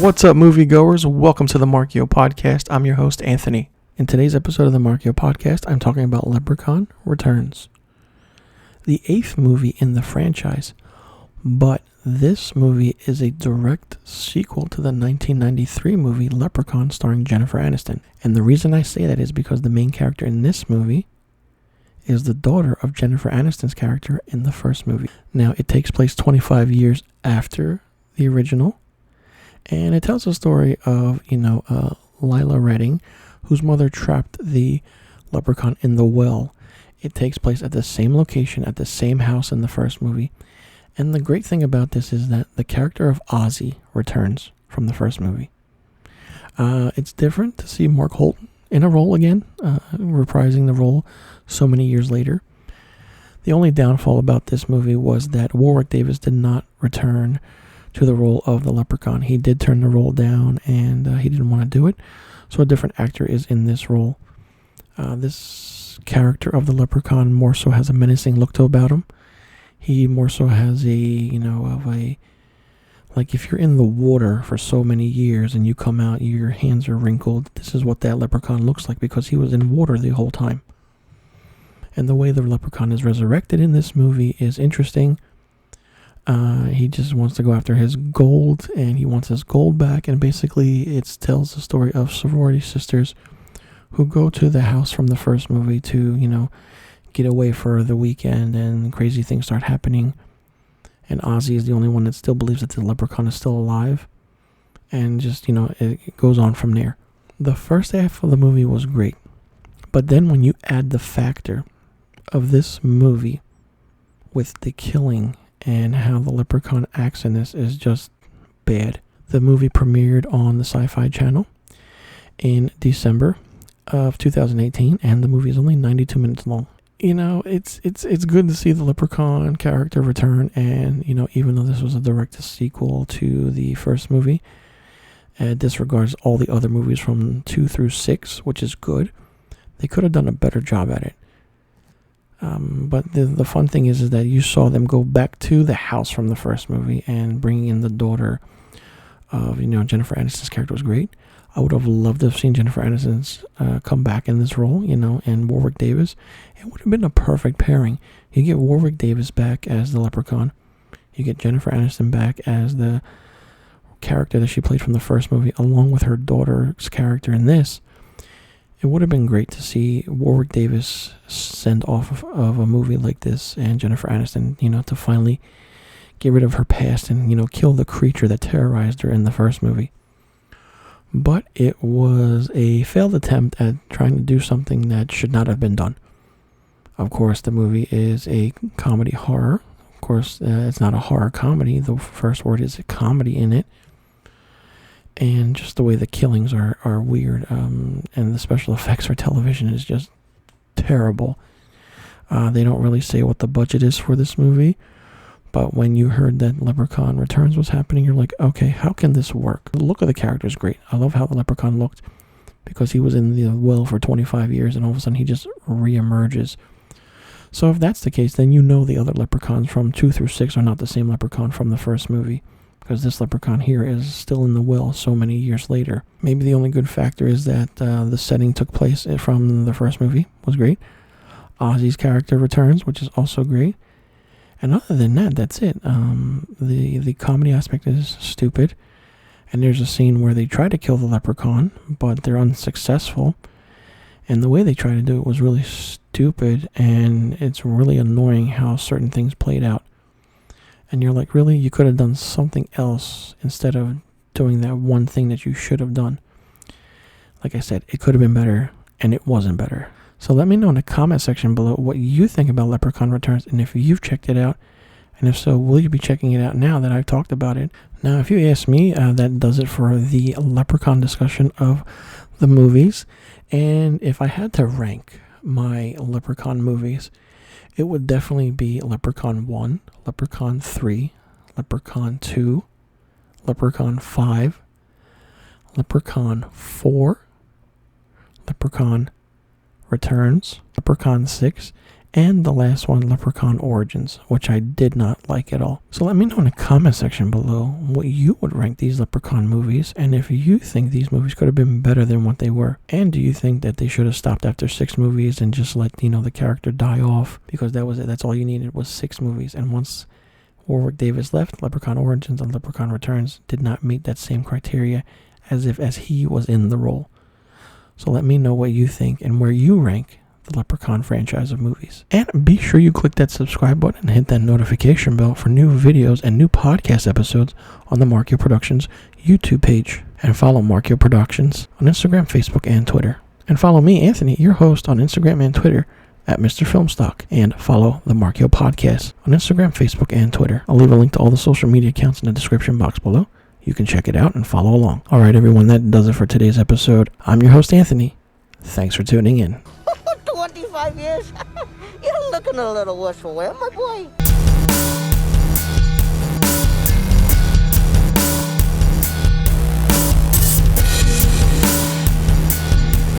What's up, moviegoers? Welcome to the Markio Podcast. I'm your host, Anthony. In today's episode of the Markio Podcast, I'm talking about Leprechaun Returns, the 8th movie in the franchise, but this movie is a direct sequel to the 1993 movie Leprechaun starring Jennifer Aniston. And the reason I say that is because the main character in this movie is the daughter of Jennifer Aniston's character in the first movie. Now, it takes place 25 years after the original, and it tells the story of, Lila Redding, whose mother trapped the leprechaun in the well. It takes place at the same location, at the same house in the first movie. And the great thing about this is that the character of Ozzy returns from the first movie. It's different to see Mark Holt in a role again, reprising the role so many years later. The only downfall about this movie was that Warwick Davis did not return to the role of the leprechaun. He did turn the role down, and he didn't want to do it. So a different actor is in this role. This character of the leprechaun more so has a menacing look to about him. He more so has like if you're in the water for so many years and you come out, your hands are wrinkled. This is what that leprechaun looks like because he was in water the whole time. And the way the leprechaun is resurrected in this movie is interesting. He just wants to go after his gold, and he wants his gold back, and basically it tells the story of sorority sisters who go to the house from the first movie to, get away for the weekend, and crazy things start happening, and Ozzy is the only one that still believes that the leprechaun is still alive, and just, it goes on from there. The first half of the movie was great, but then when you add the factor of this movie with the killing and how the leprechaun acts in this is just bad. The movie premiered on the Sci-Fi Channel in December of 2018, and the movie is only 92 minutes long. It's good to see the leprechaun character return, and, even though this was a direct sequel to the first movie, it disregards all the other movies from 2 through 6, which is good. They could have done a better job at it. But the fun thing is that you saw them go back to the house from the first movie and bringing in the daughter of, Jennifer Aniston's character was great. I would have loved to have seen Jennifer Aniston's come back in this role, and Warwick Davis. It would have been a perfect pairing. You get Warwick Davis back as the leprechaun. You get Jennifer Aniston back as the character that she played from the first movie, along with her daughter's character in this. It would have been great to see Warwick Davis send off of a movie like this and Jennifer Aniston, to finally get rid of her past and, kill the creature that terrorized her in the first movie. But it was a failed attempt at trying to do something that should not have been done. Of course, the movie is a comedy horror. Of course, it's not a horror comedy. The first word is a comedy in it. And just the way the killings are weird, and the special effects for television is just terrible. They don't really say what the budget is for this movie, but when you heard that Leprechaun Returns was happening, you're like, okay, how can this work? The look of the character is great. I love how the leprechaun looked because he was in the well for 25 years and all of a sudden he just reemerges. So if that's the case, then the other leprechauns from 2 through 6 are not the same leprechaun from the first movie. Because this leprechaun here is still in the well so many years later. Maybe the only good factor is that the setting took place from the first movie. Was great. Ozzy's character returns, which is also great. And other than that, that's it. The comedy aspect is stupid. And there's a scene where they try to kill the leprechaun, but they're unsuccessful. And the way they try to do it was really stupid. And it's really annoying how certain things played out. And you're like, really? You could have done something else instead of doing that one thing that you should have done. Like I said, it could have been better, and it wasn't better. So let me know in the comment section below what you think about Leprechaun Returns, and if you've checked it out. And if so, will you be checking it out now that I've talked about it? Now, if you ask me, that does it for the Leprechaun discussion of the movies. And if I had to rank my Leprechaun movies, it would definitely be Leprechaun 1, Leprechaun 3, Leprechaun 2, Leprechaun 5, Leprechaun 4, Leprechaun Returns, Leprechaun 6, and the last one, Leprechaun Origins, which I did not like at all. So let me know in the comment section below what you would rank these Leprechaun movies, and if you think these movies could have been better than what they were. And do you think that they should have stopped after 6 movies and just let, the character die off? Because that was it. That's all you needed was 6 movies. And once Warwick Davis left, Leprechaun Origins and Leprechaun Returns did not meet that same criteria as he was in the role. So let me know what you think and where you rank the Leprechaun franchise of movies. And be sure you click that subscribe button and hit that notification bell for new videos and new podcast episodes on the Markio Productions YouTube page. And follow Markio Productions on Instagram, Facebook, and Twitter. And follow me, Anthony, your host, on Instagram and Twitter at Mr. Filmstock. And follow the Markio Podcast on Instagram, Facebook, and Twitter. I'll leave a link to all the social media accounts in the description box below. You can check it out and follow along. Alright everyone, that does it for today's episode. I'm your host, Anthony. Thanks for tuning in. 25 years? You're looking a little worse for wear, my boy.